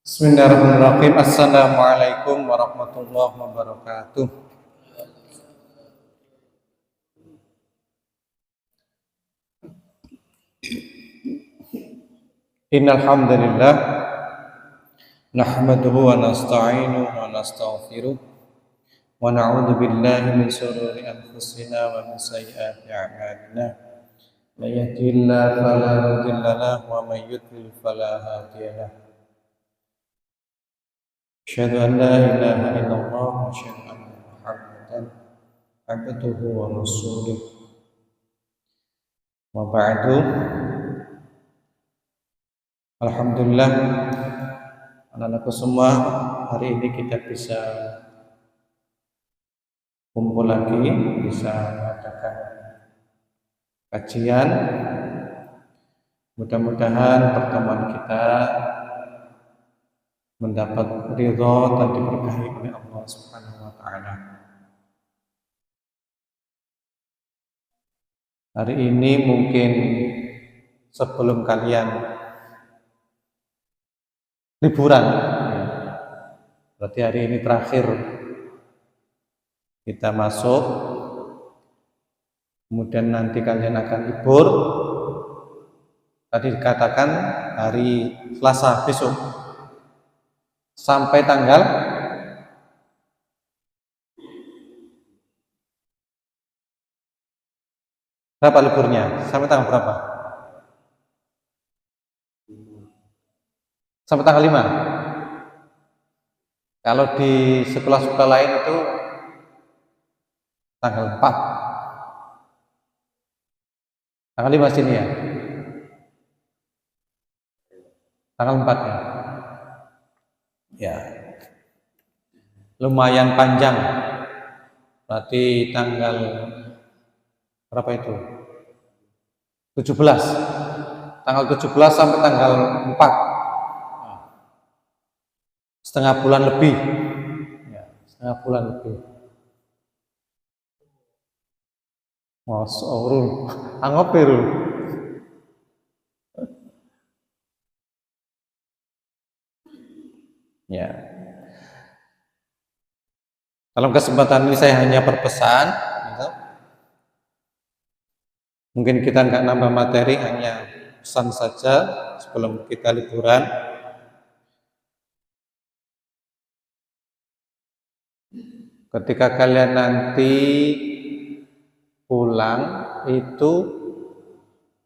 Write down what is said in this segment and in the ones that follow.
Bismillahirrahmanirrahim. Assalamualaikum warahmatullahi wabarakatuh. Innal hamdalillah nahmaduhu wa nasta'inuhu wa nastaghfiruh wa na'udzu billahi min shururi anfusina wa min sayyiati a'malina. May yahdihillahu fala mudilla lahu wa may yudlil fala hadiya lahu. Asyhadu an la ilaha illallah wa asyhadu anna Muhammadan abduhu wa rasuluh. Wa ba'du. Alhamdulillah, anak-anakku semua, hari ini kita bisa kumpul lagi, bisa mengadakan kajian. Mudah-mudahan pertemuan kita mendapat ridho dan diberkahi oleh Allah Subhanahu wa taala. Hari ini mungkin sebelum kalian liburan, berarti hari ini terakhir kita masuk, kemudian nanti kalian akan libur. Tadi dikatakan hari Selasa besok sampai tanggal berapa liburnya? Sampai tanggal berapa? Sampai tanggal 5. Kalau di sekolah-sekolah lain itu tanggal 4. Tanggal 5 sini ya? Tanggal 4 ya? Ya. Lumayan panjang. Berarti tanggal berapa itu? 17. Tanggal 17 sampai tanggal 4. Setengah bulan lebih, ya, setengah bulan lebih. Masyaallah, angopir. Ya. Dalam kesempatan ini saya hanya berpesan, gitu. Mungkin kita nggak nambah materi, hanya pesan saja sebelum kita liburan. Ketika kalian nanti pulang itu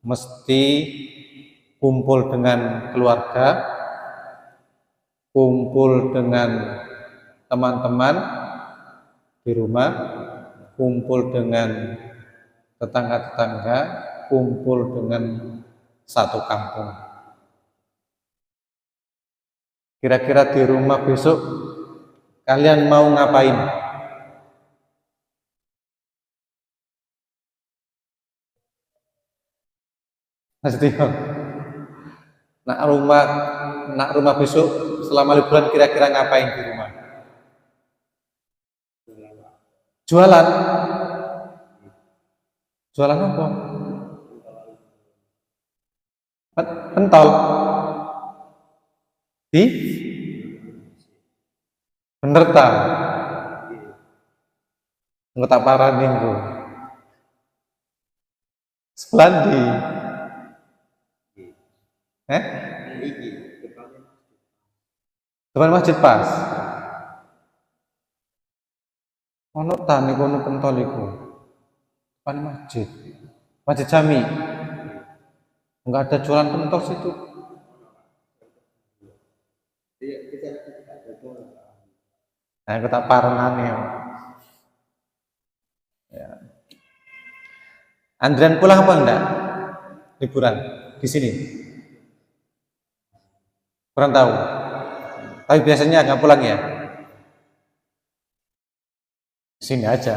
mesti kumpul dengan keluarga, kumpul dengan teman-teman di rumah, kumpul dengan tetangga-tetangga, kumpul dengan satu kampung. Kira-kira di rumah besok kalian mau ngapain? Mas Tio, nak rumah besok selama liburan kira-kira ngapain di rumah? Jualan. Jualan apa? Pentol. Di? Bener ta? Nggak parah minggu. Seplandi. Depan masjid pas. Ono ta niku ono pentol iku. Depan masjid. Masjid Jami. Enggak ada jualan pentol situ. Nah, aku tak parenane. Ya. Andrian pulang apa enggak? Liburan di sini? Kurang tahu. Tapi biasanya nggak pulang ya? Sini aja.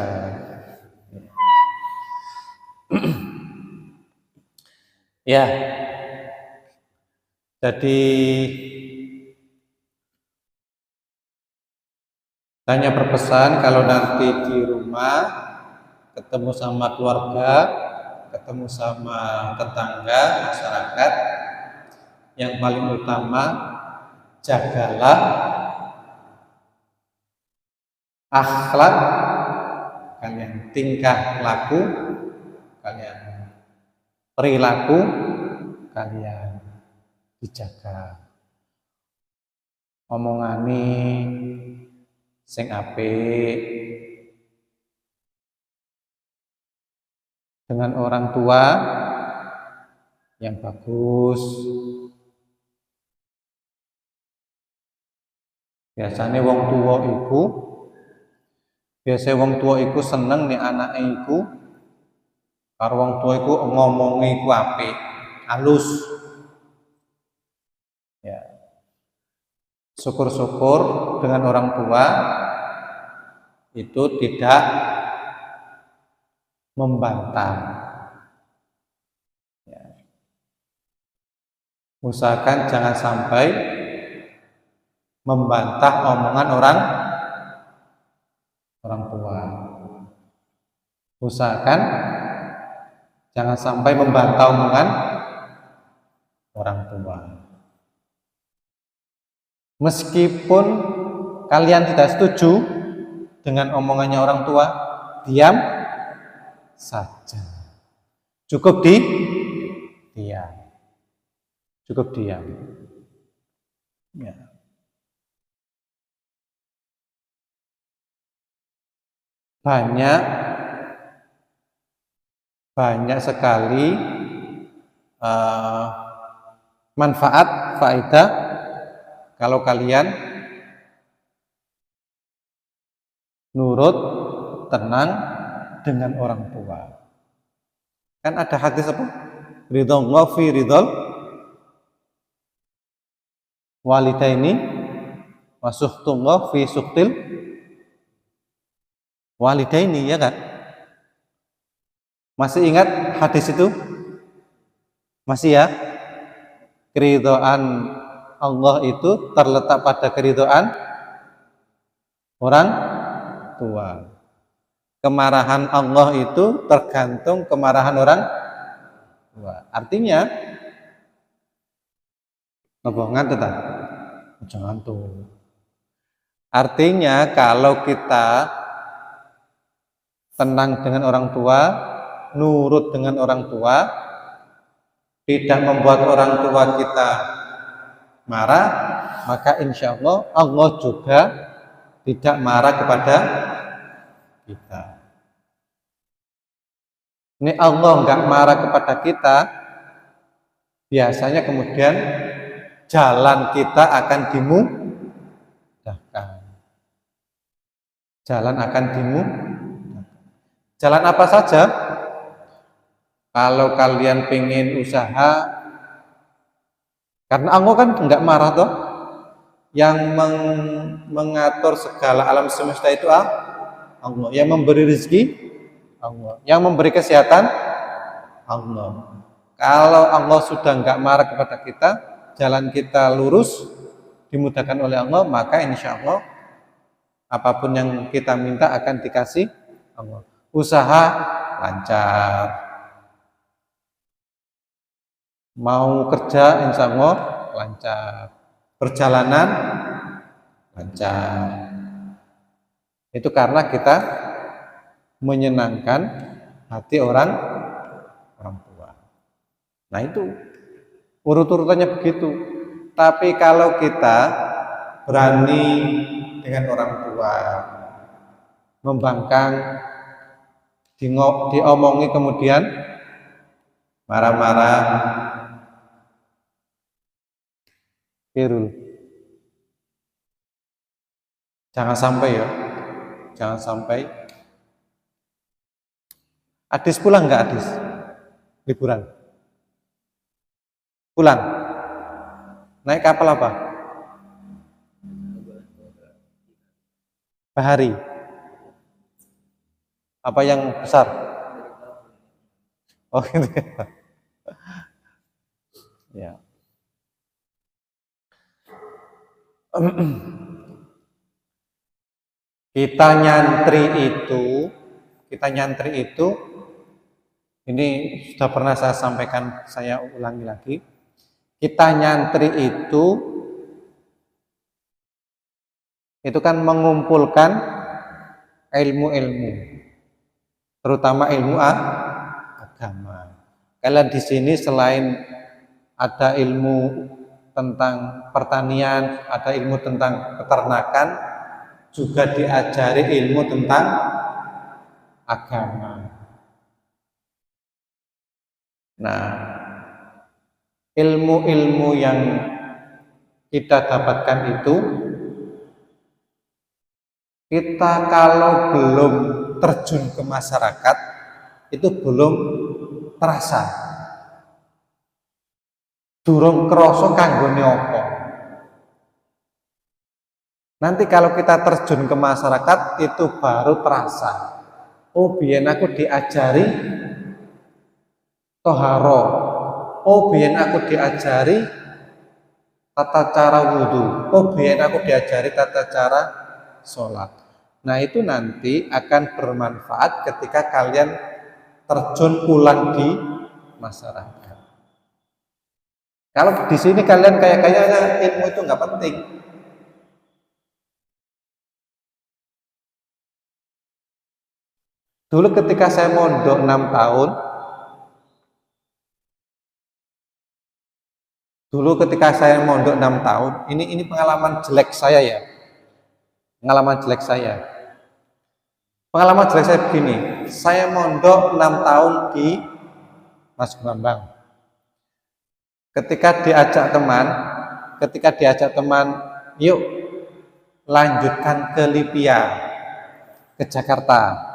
Ya. Jadi hanya berpesan kalau nanti di rumah ketemu sama keluarga, ketemu sama tetangga, masyarakat, yang paling utama jagalah akhlak kalian, tingkah laku kalian, perilaku kalian dijaga. Omongane sing apik dengan orang tua yang bagus. Biasanya wong tua iku seneng nih anake iku karo wong tua iku ngomongi iku apik, halus. Ya. Syukur-syukur dengan orang tua itu tidak membantah. Ya. Usahakan jangan sampai membantah omongan orang tua. Usahakan jangan sampai membantah omongan orang tua. Meskipun kalian tidak setuju dengan omongannya orang tua, diam saja. Cukup diam. Cukup diam. Ya. Banyak sekali manfaat, faedah kalau kalian nurut, tenang dengan orang tua. Kan ada hadis apa? Ridhullah fi ridhol walidaini wa suhtullah fi suhtil walidaini, ya kan? Masih ingat hadis itu? Masih ya? Keridhaan Allah itu terletak pada keridhaan orang tua. Kemarahan Allah itu tergantung kemarahan orang tua. Artinya ngebohongan tetap jangan tuh. Artinya kalau kita tenang dengan orang tua, nurut dengan orang tua, tidak membuat orang tua kita marah, maka insya Allah juga tidak marah kepada kita. Ini Allah nggak marah kepada kita, biasanya kemudian jalan kita akan dimudahkan. Jalan akan dimudahkan. Jalan apa saja? Kalau kalian pengen usaha, karena Allah kan nggak marah toh, yang mengatur segala alam semesta itu Allah, yang memberi rezeki Allah, yang memberi kesehatan Allah. Kalau Allah sudah nggak marah kepada kita, jalan kita lurus, dimudahkan oleh Allah, maka insya Allah apapun yang kita minta akan dikasih Allah. Usaha lancar, mau kerja insya Allah lancar, perjalanan lancar. Itu karena kita menyenangkan hati orang tua. Nah itu urut-urutannya begitu. Tapi kalau kita berani dengan orang tua, membangkang, diomongi kemudian marah-marah, Firul. Jangan sampai ya, jangan sampai. Adis pulang nggak Adis? Liburan? Pulang? Naik kapal apa? Bahari? Apa yang besar? Oh gitu ya. Kita nyantri itu ini sudah pernah saya sampaikan, saya ulangi lagi. Kita nyantri itu itu kan mengumpulkan ilmu-ilmu, terutama ilmu agama. Kalian di sini selain ada ilmu tentang pertanian, ada ilmu tentang peternakan, juga diajari ilmu tentang agama. Nah, ilmu-ilmu yang kita dapatkan itu, kita kalau belum terjun ke masyarakat itu belum terasa, durung kroso kanggone apa. Nanti kalau kita terjun ke masyarakat itu baru terasa. Oh, biyen aku diajari toharo. Oh, biyen aku diajari tata cara wudhu. Oh, biyen aku diajari tata cara sholat. Nah, itu nanti akan bermanfaat ketika kalian terjun pulang di masyarakat. Kalau di sini kalian kayaknya ilmu itu nggak penting. Dulu ketika saya mondok 6 tahun, ini pengalaman jelek saya ya. Pengalaman jelek saya begini, saya mondok 6 tahun di Mas Bambang. Ketika diajak teman, yuk lanjutkan ke Lipia, ke Jakarta.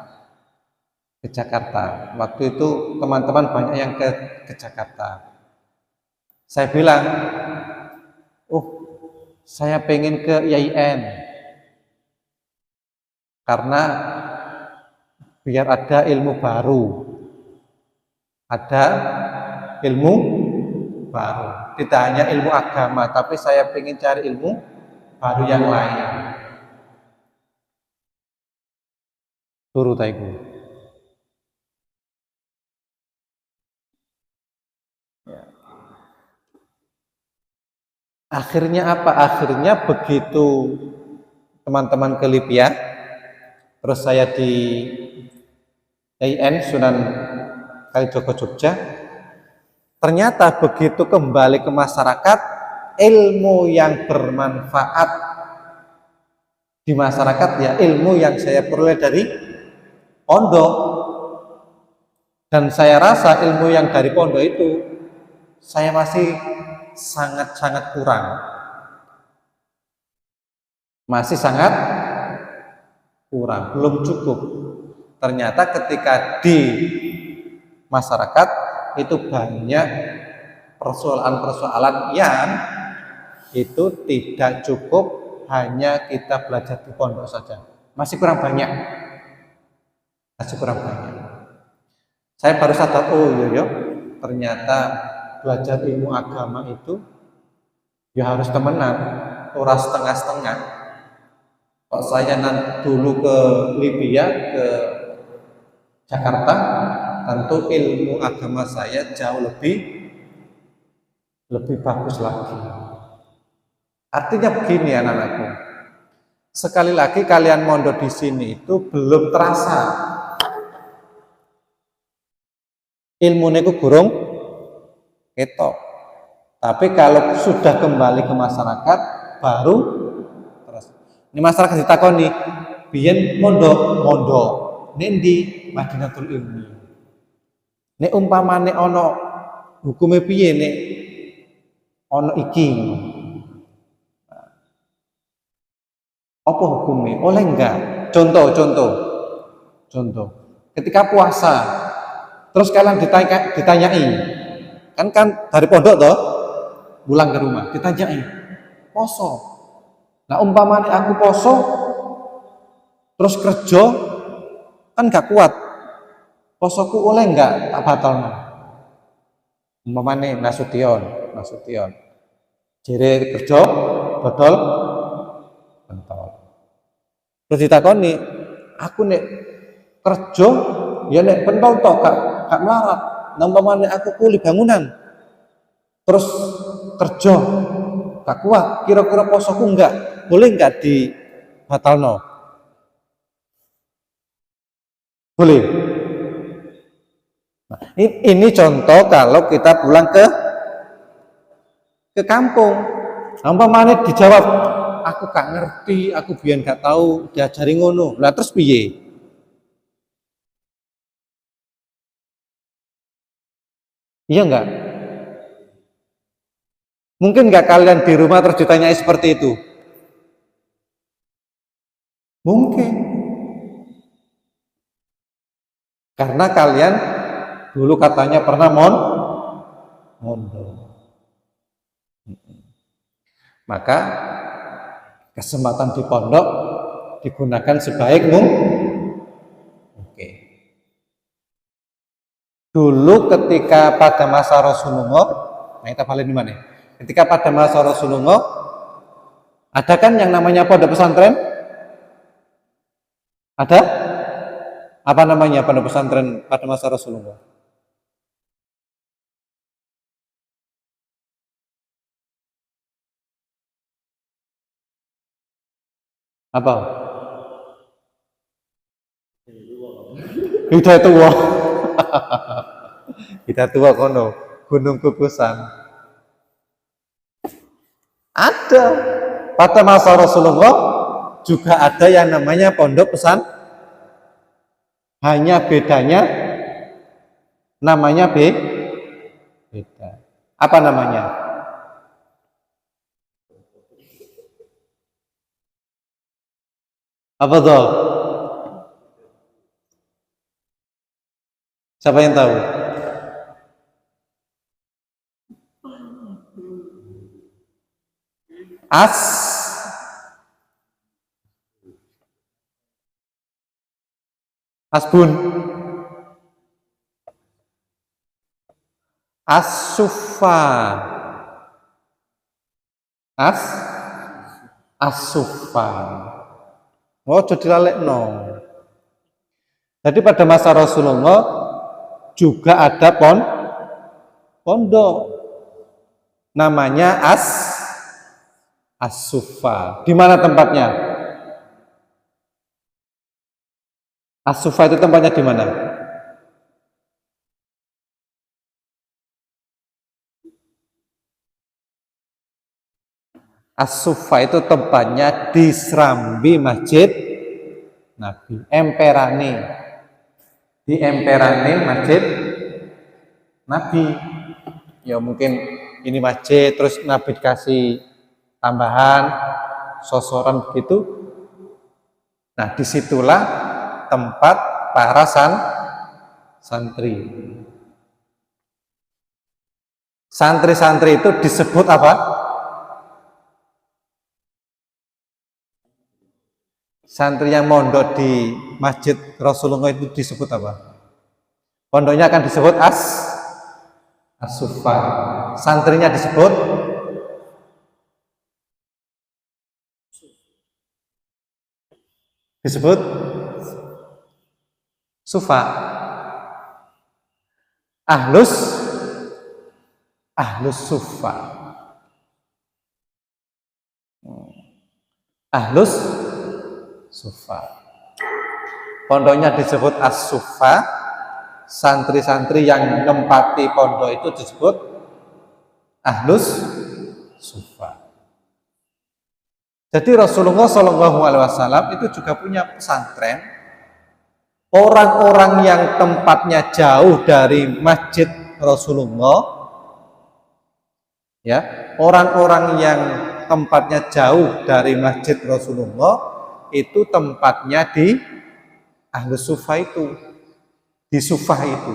Waktu itu teman-teman banyak yang ke Jakarta. Saya bilang, saya pengen ke IAIN karena biar ada ilmu baru, tidak hanya ilmu agama, tapi saya pengen cari ilmu baru yang lain. Turu taiku. Akhirnya apa? Akhirnya begitu teman-teman ke Lipia, terus saya di IAIN Sunan Kalijogo Jogja, ternyata begitu kembali ke masyarakat, ilmu yang bermanfaat di masyarakat ya ilmu yang saya peroleh dari pondok. Dan saya rasa ilmu yang dari pondok itu saya masih sangat kurang. Belum cukup. Ternyata ketika di masyarakat itu banyak persoalan-persoalan yang itu tidak cukup hanya kita belajar di pondok saja. Masih kurang banyak. Saya baru sadar, ternyata belajar ilmu agama itu ya harus temenan, ora setengah-setengah. Kok saya dulu ke Libya, ke Jakarta, tentu ilmu agama saya jauh lebih bagus lagi. Artinya begini anak-anakku, sekali lagi kalian mondok di sini itu belum terasa ilmu niku gurung ketok. Tapi kalau sudah kembali ke masyarakat baru terus. Ini masyarakat ditakoni, biyen mondok nendi Madinatul Ilmi. Nek umpamane ana hukume piye nek ana iki? Apa hukumnya? Oleh enggak? Contoh. Ketika puasa, terus kalian ditanyai, kan dari pondok toh, pulang ke rumah, ditanyai, poso. Nah umpamanya aku poso, terus kerja, kan gak kuat. Posoku oleh enggak? Tak batal. Umpamanya Nasution. Jere kerja, batal. Terus ditakoni, aku nek kerja ya nek pentol tok gak melarat. Umpamane aku kuli bangunan. Terus kerja gak kuat, kira-kira posoku boleh enggak batalno. Boleh. Nah, ini contoh kalau kita pulang ke kampung. Umpamane dijawab, aku gak ngerti, aku biyen gak tahu, diajari ngono. Lah terus piye? Iya enggak? Mungkin enggak kalian di rumah terus ditanyai seperti itu? Mungkin. Karena kalian dulu katanya pernah mondok. Maka kesempatan di pondok digunakan sebaik mungkin. Dulu ketika pada masa Rasulullah, nah kita balik di mana? Ketika pada masa Rasulullah, ada kan yang namanya pondok pesantren? Ada? Apa namanya pondok pesantren pada masa Rasulullah? Apa? Hidayatullah. Hidayatullah kono, Gunung Kukusan. Ada. Pada masa Rasulullah juga ada yang namanya pondok pesantren. Hanya bedanya namanya beda. Apa namanya? Apa tuh? Siapa yang tahu? Asbun, As-Suffa, As-Suffa. Oh, jadi lalekno. Jadi pada masa Rasulullah juga ada pondok namanya As-Suffa. Di mana tempatnya? As-Suffa itu tempatnya di mana? As-Suffa itu tempatnya di Serambi Masjid Nabi, emperane. Di emperane Masjid Nabi. Ya mungkin ini masjid, terus Nabi dikasih tambahan, sosoran begitu. Nah, disitulah tempat para santri. Santri-santri itu disebut apa? Santri yang mondok di Masjid Rasulullah itu disebut apa? Pondoknya akan disebut As-Suffa. Santrinya disebut Suffa. Ahlus Suffa. Ahlus Suffa. Pondoknya disebut As-Suffa. Santri-santri yang menempati pondok itu disebut Ahlus Suffa. Jadi Rasulullah SAW itu juga punya pesantren. Orang-orang yang tempatnya jauh dari masjid Rasulullah, ya, orang-orang yang tempatnya jauh dari masjid Rasulullah itu tempatnya di Ahlus Suffa itu, di Suffah itu.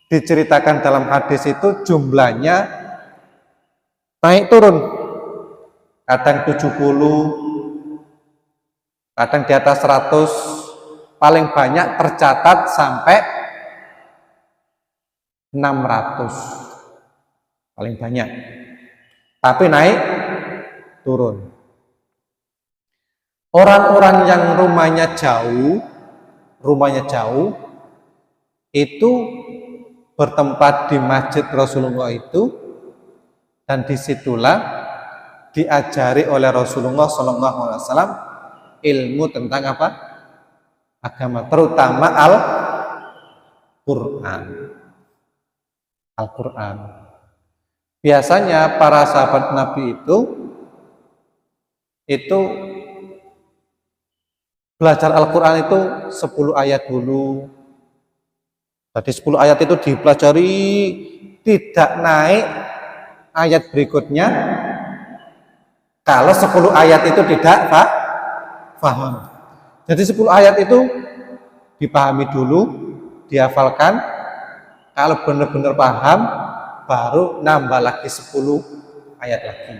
Diceritakan dalam hadis itu jumlahnya naik turun, kadang 70, kadang di atas 100, paling banyak tercatat sampai 600, paling banyak. Tapi naik turun. Orang-orang yang rumahnya jauh itu bertempat di masjid Rasulullah itu, dan disitulah diajari oleh Rasulullah SAW ilmu tentang apa? Agama, terutama Al-Quran. Al-Quran. Biasanya para sahabat Nabi itu belajar Al-Quran itu 10 ayat dulu. Jadi 10 ayat itu dipelajari, tidak naik ayat berikutnya kalau 10 ayat itu tidak paham. Jadi 10 ayat itu dipahami dulu, dihafalkan. Kalau benar-benar paham, baru nambah lagi 10 ayat lagi.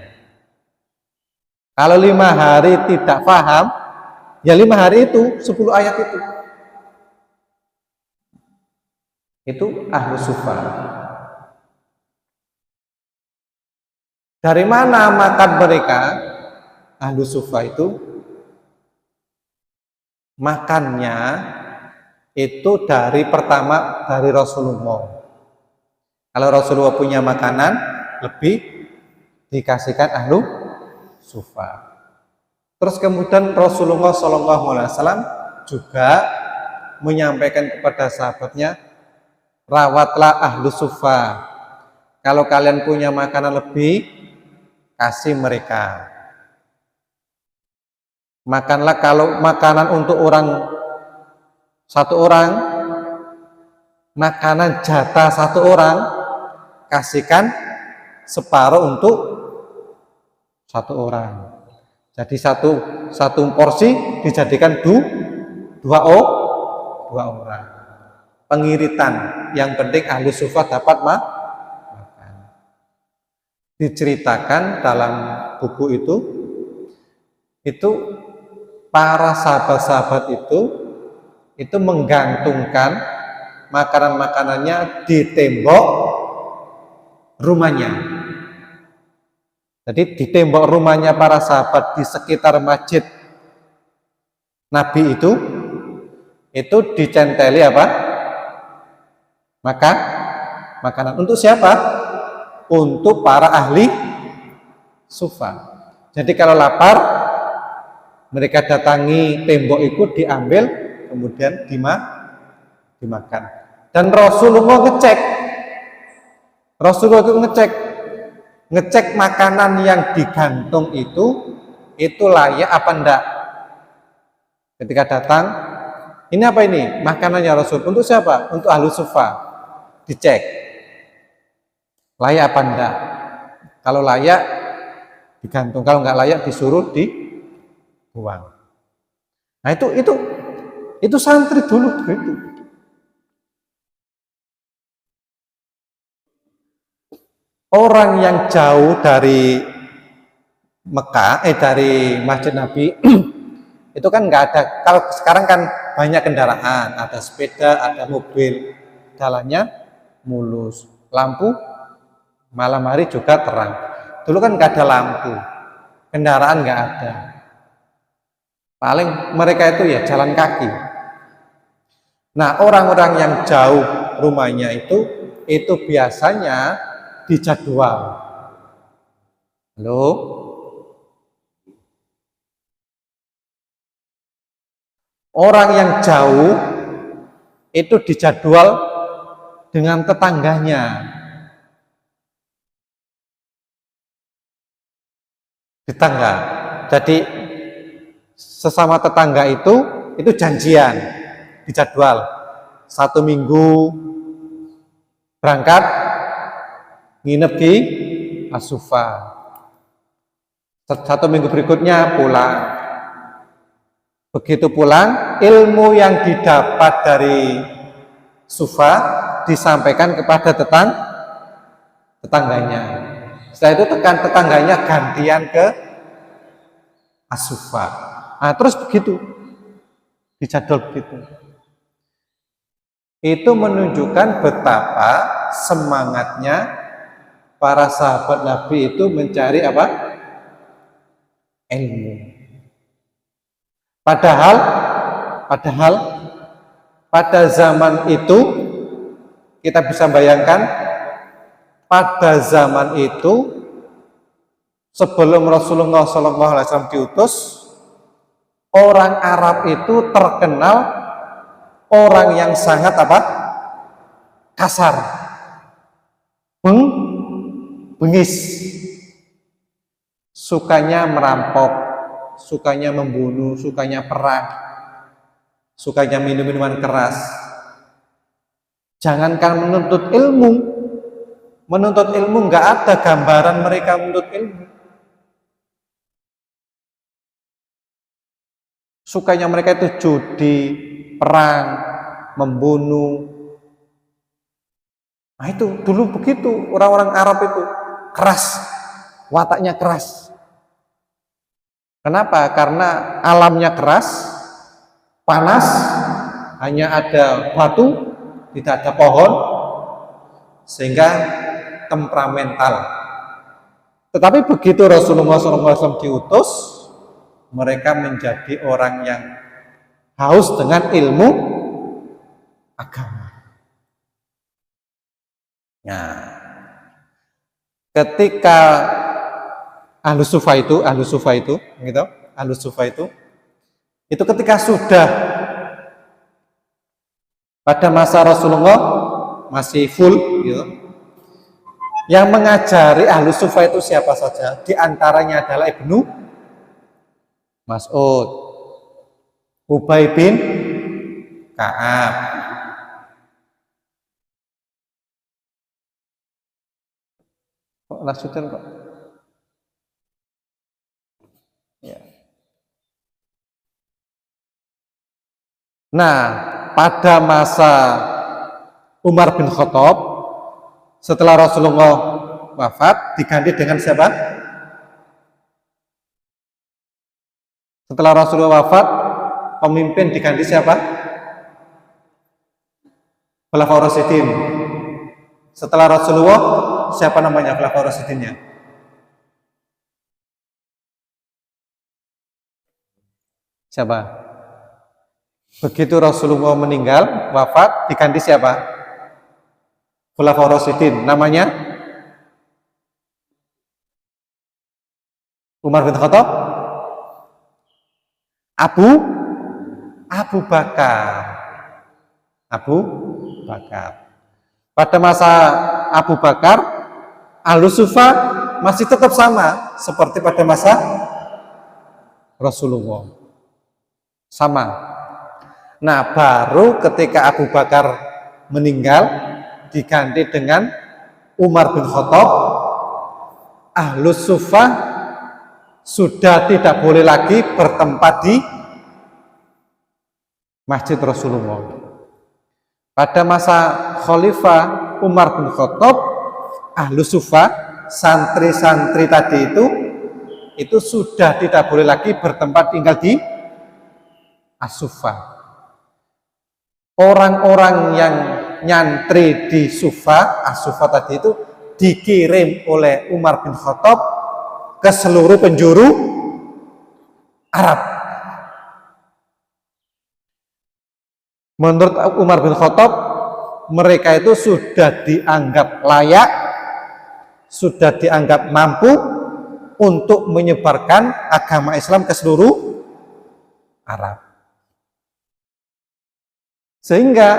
Kalau 5 hari tidak paham, ya 5 hari itu 10 ayat itu. Itu ahlu sufa. Dari mana makan mereka? Ahlu sufa itu makannya itu pertama dari Rasulullah. Kalau Rasulullah punya makanan lebih, dikasihkan ahlu sufa. Terus kemudian Rasulullah SAW juga menyampaikan kepada sahabatnya, rawatlah ahlu sufa. Kalau kalian punya makanan lebih, kasih mereka. Makanlah, kalau makanan untuk satu orang, makanan jatah satu orang, kasihkan separuh untuk satu orang. Jadi satu porsi dijadikan dua orang. Pengiritan, yang penting ahli sufa dapat makan. Diceritakan dalam buku itu para sahabat-sahabat itu menggantungkan makanan-makanannya di tembok rumahnya. Jadi di tembok rumahnya para sahabat di sekitar masjid Nabi itu dicenteli apa? Makanan. Untuk siapa? Untuk para ahli sufa. Jadi kalau lapar, mereka datangi tembok itu, diambil, kemudian dimakan. Dan Rasulullah ngecek makanan yang digantung itu layak apa enggak. Ketika datang, ini apa ini? Makanannya Rasul. Untuk siapa? Untuk ahlu sufa. Dicek. Layak apa enggak? Kalau layak, digantung. Kalau enggak layak, disuruh dibuang. Nah itu santri dulu gitu. Orang yang jauh dari Mekah, dari Masjid Nabi, itu kan nggak ada. Kalau sekarang kan banyak kendaraan, ada sepeda, ada mobil, jalannya mulus, lampu malam hari juga terang. Dulu kan nggak ada lampu, kendaraan nggak ada. Paling mereka itu ya jalan kaki. Nah, orang-orang yang jauh rumahnya itu biasanya dijadwal. Halo? Orang yang jauh itu dijadwal dengan tetangganya. Tetangga. Jadi sesama tetangga itu janjian, dijadwal. 1 minggu berangkat, nginep di As-Sufa. 1 minggu berikutnya pulang. Begitu pulang, ilmu yang didapat dari Sufa disampaikan kepada tetangganya. Setelah itu tetangganya gantian ke As-Sufa. Nah, terus begitu, dijadwal begitu. Itu menunjukkan betapa semangatnya para sahabat Nabi itu mencari apa? Ilmu. Padahal pada zaman itu kita bisa bayangkan, pada zaman itu sebelum Rasulullah SAW diutus, orang Arab itu terkenal orang yang sangat apa? Kasar, bengis, sukanya merampok, sukanya membunuh, sukanya perang, sukanya minum minuman keras. Jangankan menuntut ilmu nggak ada gambaran mereka menuntut ilmu. Sukanya mereka itu judi, perang, membunuh. Nah itu dulu begitu orang-orang Arab itu keras, wataknya keras. Kenapa? Karena alamnya keras, panas, hanya ada batu, tidak ada pohon, sehingga temperamental. Tetapi begitu Rasulullah SAW diutus, mereka menjadi orang yang haus dengan ilmu agama. Nah, ketika Ahlus Sufa itu, itu ketika sudah pada masa Rasulullah masih full, gitu. Yang mengajari Ahlus Sufa itu siapa saja? Di antaranya adalah Ibnu Mas'ud, Ubay bin Ka'ab, kok lanjutin kok? Ya. Nah, pada masa Umar bin Khattab, setelah Rasulullah wafat, diganti dengan siapa? Setelah Rasulullah wafat, pemimpin diganti siapa? Khulafaur Rasyidin. Setelah Rasulullah, siapa namanya Khulafaur Rasyidinnya? Siapa? Begitu Rasulullah meninggal, wafat, diganti siapa? Khulafaur Rasyidin. Namanya? Umar bin Khattab? Abu Bakar. Pada masa Abu Bakar, Ahlus Sufa masih tetap sama seperti pada masa Rasulullah. Sama. Nah, baru ketika Abu Bakar meninggal diganti dengan Umar bin Khattab, Ahlus Sufa sudah tidak boleh lagi bertempat di Masjid Rasulullah. Pada masa Khalifah Umar bin Khattab, Ahlus Sufa, santri-santri tadi itu sudah tidak boleh lagi bertempat tinggal di As-Sufa. Orang-orang yang nyantri di Sufa, As-Sufa tadi itu dikirim oleh Umar bin Khattab ke seluruh penjuru Arab. Menurut Umar bin Khattab, mereka itu sudah dianggap layak, sudah dianggap mampu untuk menyebarkan agama Islam ke seluruh Arab. Sehingga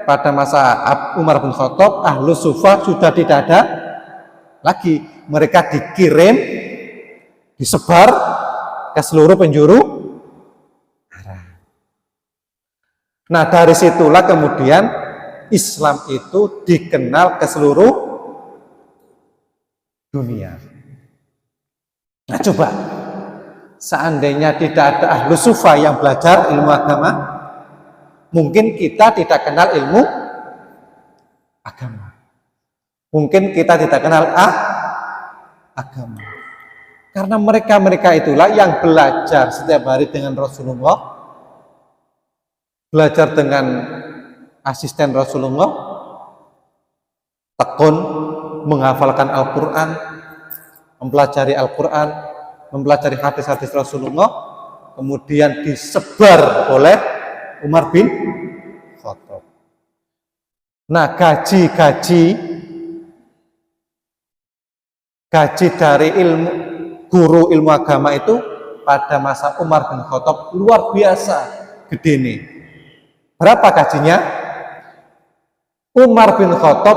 pada masa Umar bin Khattab, Ahlus Sufa sudah tidak ada lagi. Mereka dikirim, disebar ke seluruh penjuru Arab. Nah, dari situlah kemudian Islam itu dikenal ke seluruh dunia. Nah, coba seandainya tidak ada Ahlus Sufa yang belajar ilmu agama, mungkin kita tidak kenal ilmu agama. Mungkin kita tidak kenal agama. Karena mereka itulah yang belajar setiap hari dengan Rasulullah, belajar dengan asisten Rasulullah, tekun menghafalkan Al-Quran, mempelajari Al-Quran, mempelajari hadis-hadis Rasulullah, kemudian disebar oleh Umar bin Khattab. Nah, gaji dari ilmu guru ilmu agama itu pada masa Umar bin Khattab luar biasa gede nih. Berapa gajinya? Umar bin Khattab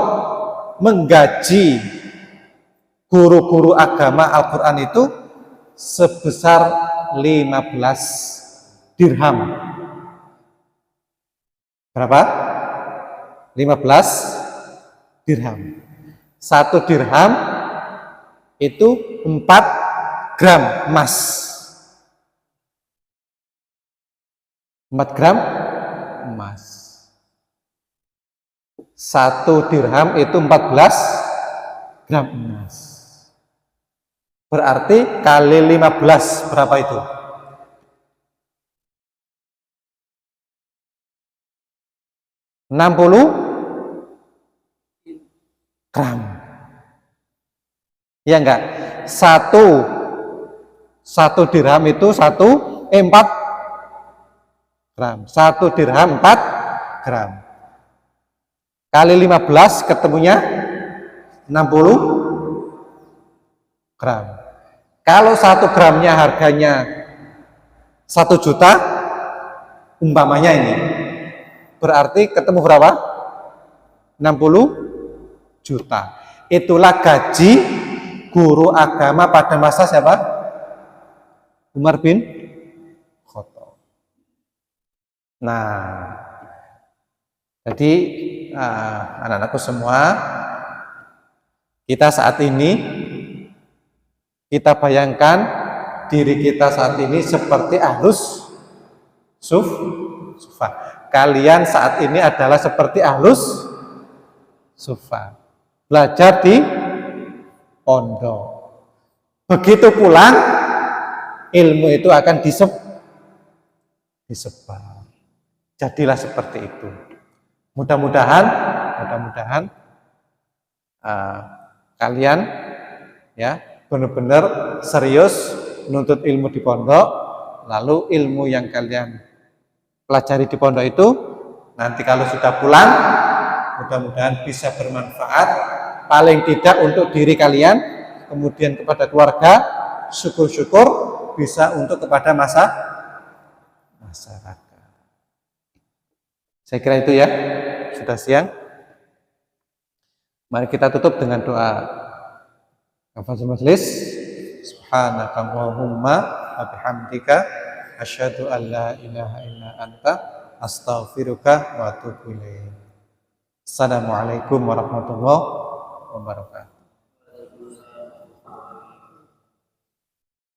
menggaji guru-guru agama Al-Quran itu sebesar 15 dirham. Berapa? 15 dirham. 1 dirham itu 4 gram emas. 4 gram emas. 1 dirham itu 14 gram emas. Berarti kali 15 berapa itu? 60 gram. Ya enggak? 1 dirham itu 4 gram. 1 dirham 4 gram. Kali 15 ketemunya 60 gram. Kalau 1 gramnya harganya 1 juta, umpamanya ini, berarti ketemu berapa? 60 juta. Itulah gaji guru agama pada masa siapa? Umar bin Khattab. Nah, jadi anak-anakku semua, kita saat ini, kita bayangkan diri kita saat ini seperti ahlus sufa. Kalian saat ini adalah seperti ahlus sufa. Belajar di pondok. Begitu pulang, ilmu itu akan disebar. Jadilah seperti itu. Mudah-mudahan kalian ya benar-benar serius menuntut ilmu di pondok, lalu ilmu yang kalian pelajari di pondok itu nanti kalau sudah pulang mudah-mudahan bisa bermanfaat, paling tidak untuk diri kalian, kemudian kepada keluarga, syukur-syukur bisa untuk kepada masyarakat. Saya kira itu ya, sudah siang. Mari kita tutup dengan doa kafaratul majlis. Subhanakallahumma wa bihamdika asyhadu an la ilaha illa anta astaghfiruka wa atubu ilaik. Assalamualaikum warahmatullahi wabarakatuh.